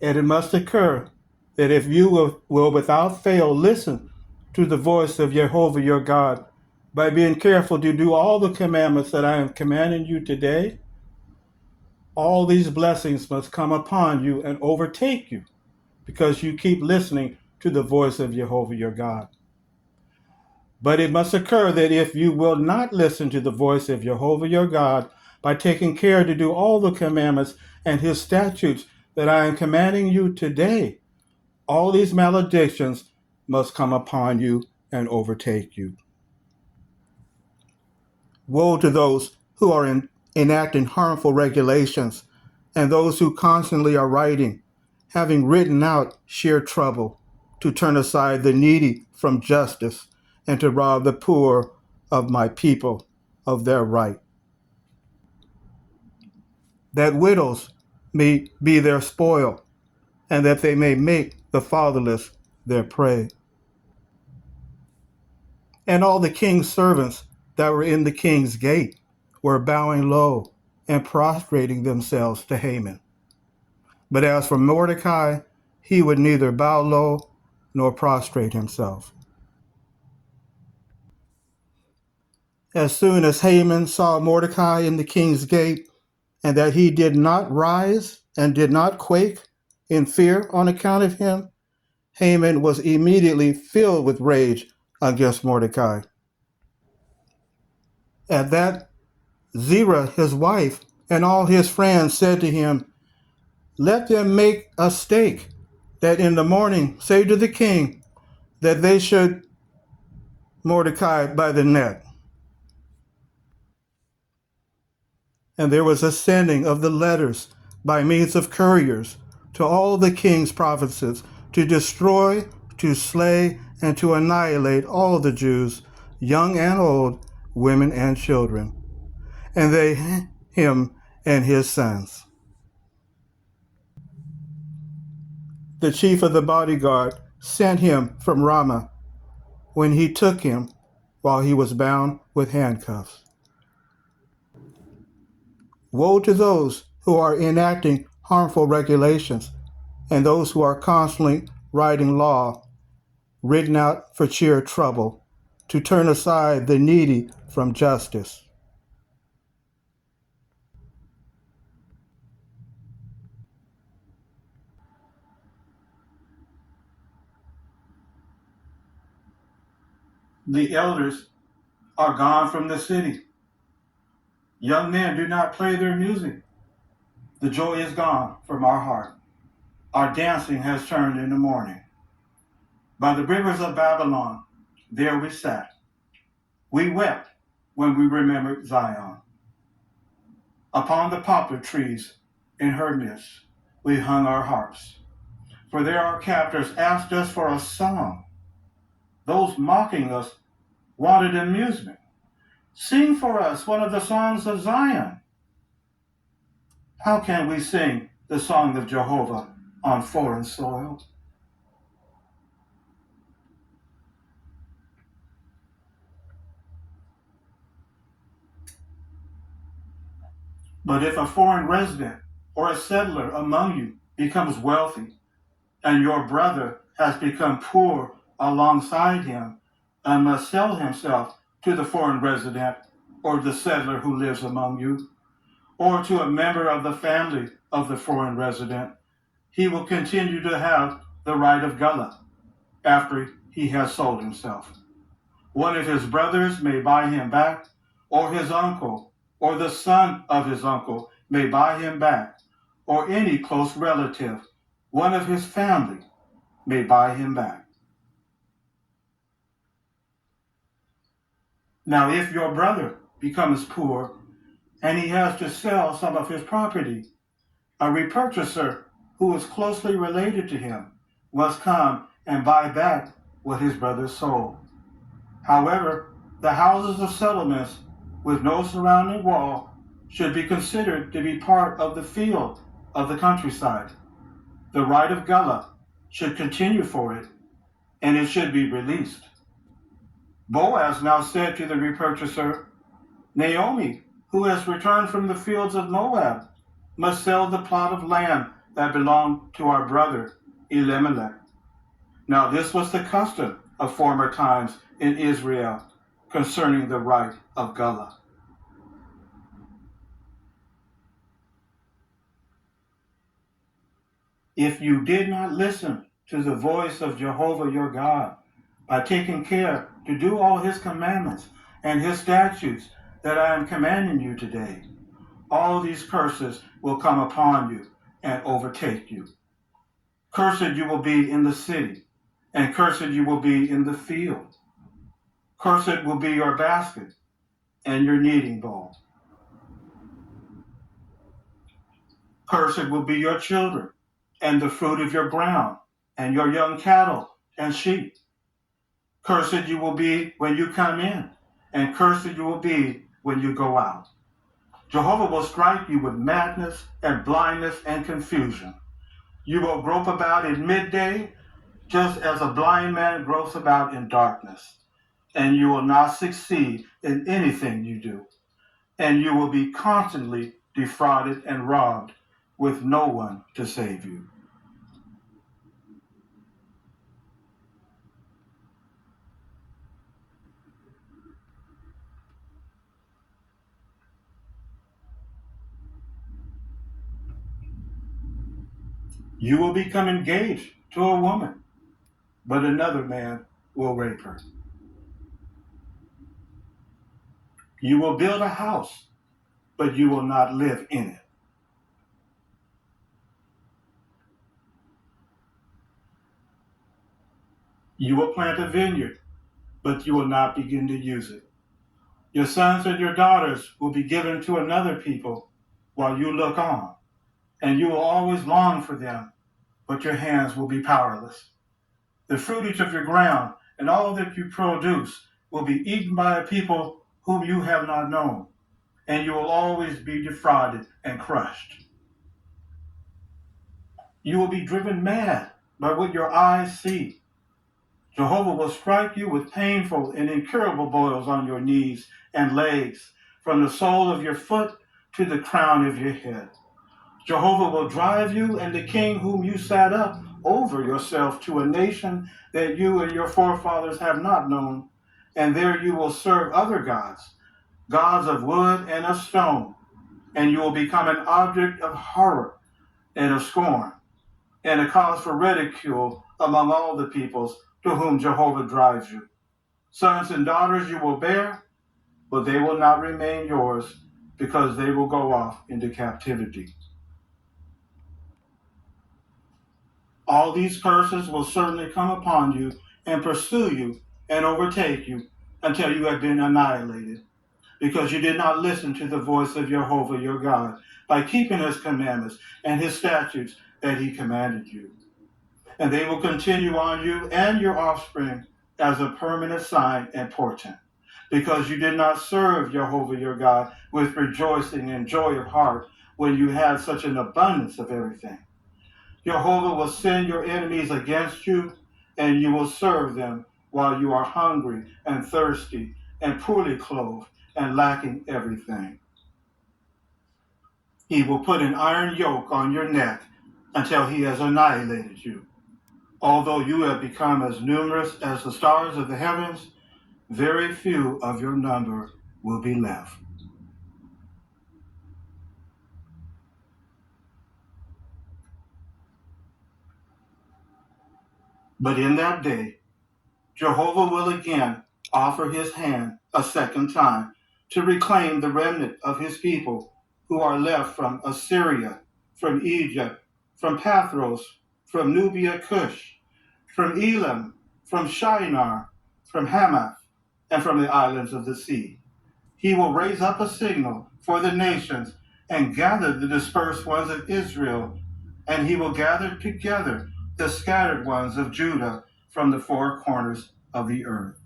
And it must occur that if you will without fail listen to the voice of Jehovah your God by being careful to do all the commandments that I am commanding you today, all these blessings must come upon you and overtake you because you keep listening to the voice of Jehovah your God. But it must occur that if you will not listen to the voice of Jehovah your God by taking care to do all the commandments and his statutes that I am commanding you today, all these maledictions must come upon you and overtake you. Woe to those who are enacting harmful regulations and those who constantly are writing, having written out sheer trouble, to turn aside the needy from justice and to rob the poor of my people of their right, that widows may be their spoil, and that they may make the fatherless their prey. And all the king's servants that were in the king's gate were bowing low and prostrating themselves to Haman. But as for Mordecai, he would neither bow low nor prostrate himself. As soon as Haman saw Mordecai in the king's gate, and that he did not rise and did not quake in fear on account of him, Haman was immediately filled with rage against Mordecai. At that, Zerah, his wife, and all his friends said to him, "Let them make a stake, that in the morning say to the king that they should Mordecai by the neck." And there was a sending of the letters by means of couriers to all the king's provinces to destroy, to slay, and to annihilate all the Jews, young and old, women and children. And they him and his sons. The chief of the bodyguard sent him from Ramah when he took him while he was bound with handcuffs. Woe to those who are enacting harmful regulations and those who are constantly writing law written out for sheer trouble, to turn aside the needy from justice. The elders are gone from the city. Young men do not play their music. The joy is gone from our heart. Our dancing has turned into mourning. By the rivers of Babylon, there we sat. We wept when we remembered Zion. Upon the poplar trees in her midst, we hung our harps. For there our captors asked us for a song. Those mocking us wanted amusement. Sing for us one of the songs of Zion. How can we sing the song of Jehovah on foreign soil? But if a foreign resident or a settler among you becomes wealthy, and your brother has become poor alongside him, and must sell himself to the foreign resident or the settler who lives among you, or to a member of the family of the foreign resident, he will continue to have the right of Gullah after he has sold himself. One of his brothers may buy him back, or his uncle, or the son of his uncle may buy him back, or any close relative, one of his family, may buy him back. Now, if your brother becomes poor and he has to sell some of his property, a repurchaser who is closely related to him must come and buy back what his brother sold. However, the houses of settlements with no surrounding wall should be considered to be part of the field of the countryside. The right of Gullah should continue for it, and it should be released. Boaz now said to the repurchaser, "Naomi, who has returned from the fields of Moab, must sell the plot of land that belonged to our brother Elimelech. Now this was the custom of former times in Israel concerning the right of Gullah. If you did not listen to the voice of Jehovah your God by taking care to do all his commandments and his statutes that I am commanding you today, all these curses will come upon you and overtake you. Cursed you will be in the city, and cursed you will be in the field. Cursed will be your basket and your kneading bowl. Cursed will be your children, and the fruit of your ground, and your young cattle and sheep. Cursed you will be when you come in, and cursed you will be when you go out. Jehovah will strike you with madness and blindness and confusion. You will grope about in midday, just as a blind man gropes about in darkness, and you will not succeed in anything you do, and you will be constantly defrauded and robbed with no one to save you. You will become engaged to a woman, but another man will rape her. You will build a house, but you will not live in it. You will plant a vineyard, but you will not begin to use it. Your sons and your daughters will be given to another people while you look on, and you will always long for them, but your hands will be powerless. The fruitage of your ground and all that you produce will be eaten by a people whom you have not known, and you will always be defrauded and crushed. You will be driven mad by what your eyes see. Jehovah will strike you with painful and incurable boils on your knees and legs, from the sole of your foot to the crown of your head. Jehovah will drive you and the king whom you sat up over yourself to a nation that you and your forefathers have not known, and there you will serve other gods, gods of wood and of stone, and you will become an object of horror and of scorn, and a cause for ridicule among all the peoples to whom Jehovah drives you. Sons and daughters you will bear, but they will not remain yours, because they will go off into captivity. All these curses will certainly come upon you and pursue you and overtake you until you have been annihilated, because you did not listen to the voice of Jehovah your God by keeping his commandments and his statutes that he commanded you. And they will continue on you and your offspring as a permanent sign and portent, because you did not serve Jehovah your God with rejoicing and joy of heart when you had such an abundance of everything. Jehovah will send your enemies against you, and you will serve them while you are hungry and thirsty and poorly clothed and lacking everything. He will put an iron yoke on your neck until he has annihilated you. Although you have become as numerous as the stars of the heavens, very few of your number will be left. But in that day, Jehovah will again offer his hand a second time to reclaim the remnant of his people who are left from Assyria, from Egypt, from Pathros, from Nubia Cush, from Elam, from Shinar, from Hamath, and from the islands of the sea. He will raise up a signal for the nations and gather the dispersed ones of Israel, and he will gather together the scattered ones of Judah from the four corners of the earth.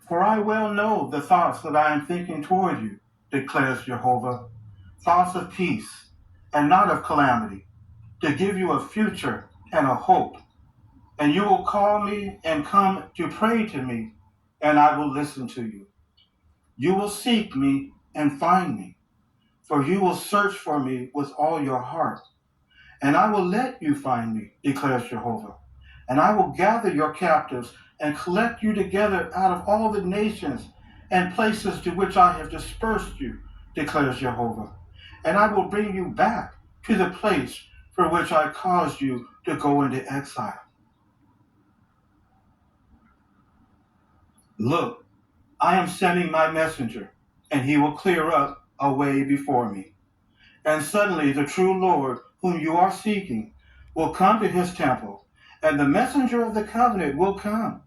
For I well know the thoughts that I am thinking toward you, declares Jehovah, thoughts of peace and not of calamity, to give you a future and a hope. And you will call me and come to pray to me, and I will listen to you. You will seek me and find me, for you will search for me with all your heart. And I will let you find me, declares Jehovah. And I will gather your captives and collect you together out of all the nations and places to which I have dispersed you, declares Jehovah. And I will bring you back to the place for which I caused you to go into exile. Look, I am sending my messenger, and he will clear up a way before me. And suddenly the true Lord, whom you are seeking, will come to his temple, and the messenger of the covenant will come,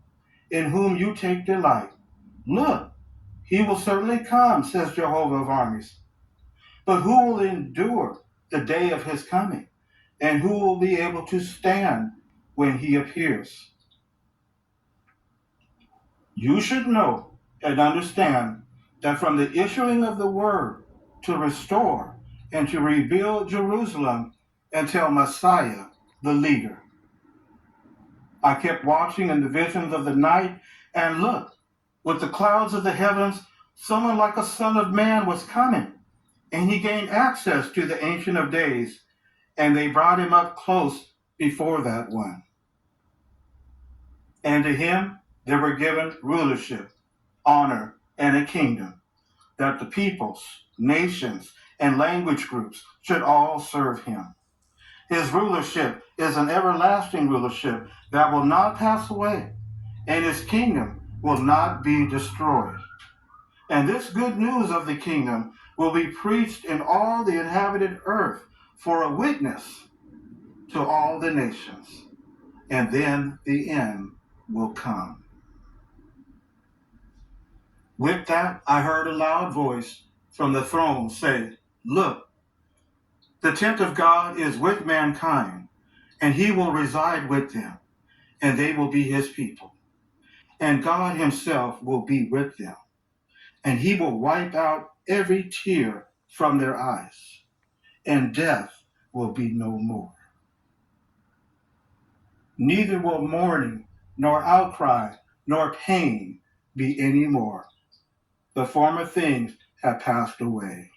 in whom you take delight. Look, he will certainly come, says Jehovah of armies. But who will endure the day of his coming? And who will be able to stand when he appears? You should know and understand that from the issuing of the word to restore and to rebuild Jerusalem until Messiah, the leader. I kept watching in the visions of the night, and look, with the clouds of the heavens, someone like a son of man was coming, and he gained access to the Ancient of Days, and they brought him up close before that one. And to him they were given rulership, honor, and a kingdom, that the peoples, nations, and language groups should all serve him. His rulership is an everlasting rulership that will not pass away, and his kingdom will not be destroyed. And this good news of the kingdom will be preached in all the inhabited earth for a witness to all the nations, and then the end will come. With that, I heard a loud voice from the throne say, Look, the tent of God is with mankind, and he will reside with them, and they will be his people. And God himself will be with them, and he will wipe out every tear from their eyes, and death will be no more. Neither will mourning, nor outcry, nor pain be any more. The former things have passed away.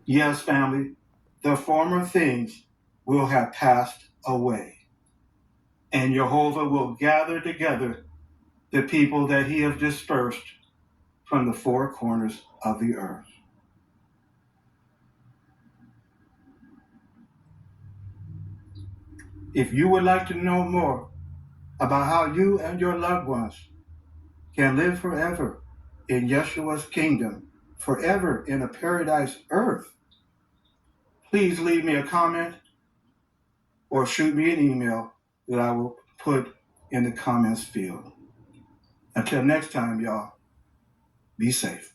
Yes, family, the former things will have passed away. And Jehovah will gather together the people that he has dispersed from the four corners of the earth. If you would like to know more about how you and your loved ones can live forever in Yeshua's kingdom, forever in a paradise earth, please leave me a comment or shoot me an email that I will put in the comments field. Until next time, y'all, be safe.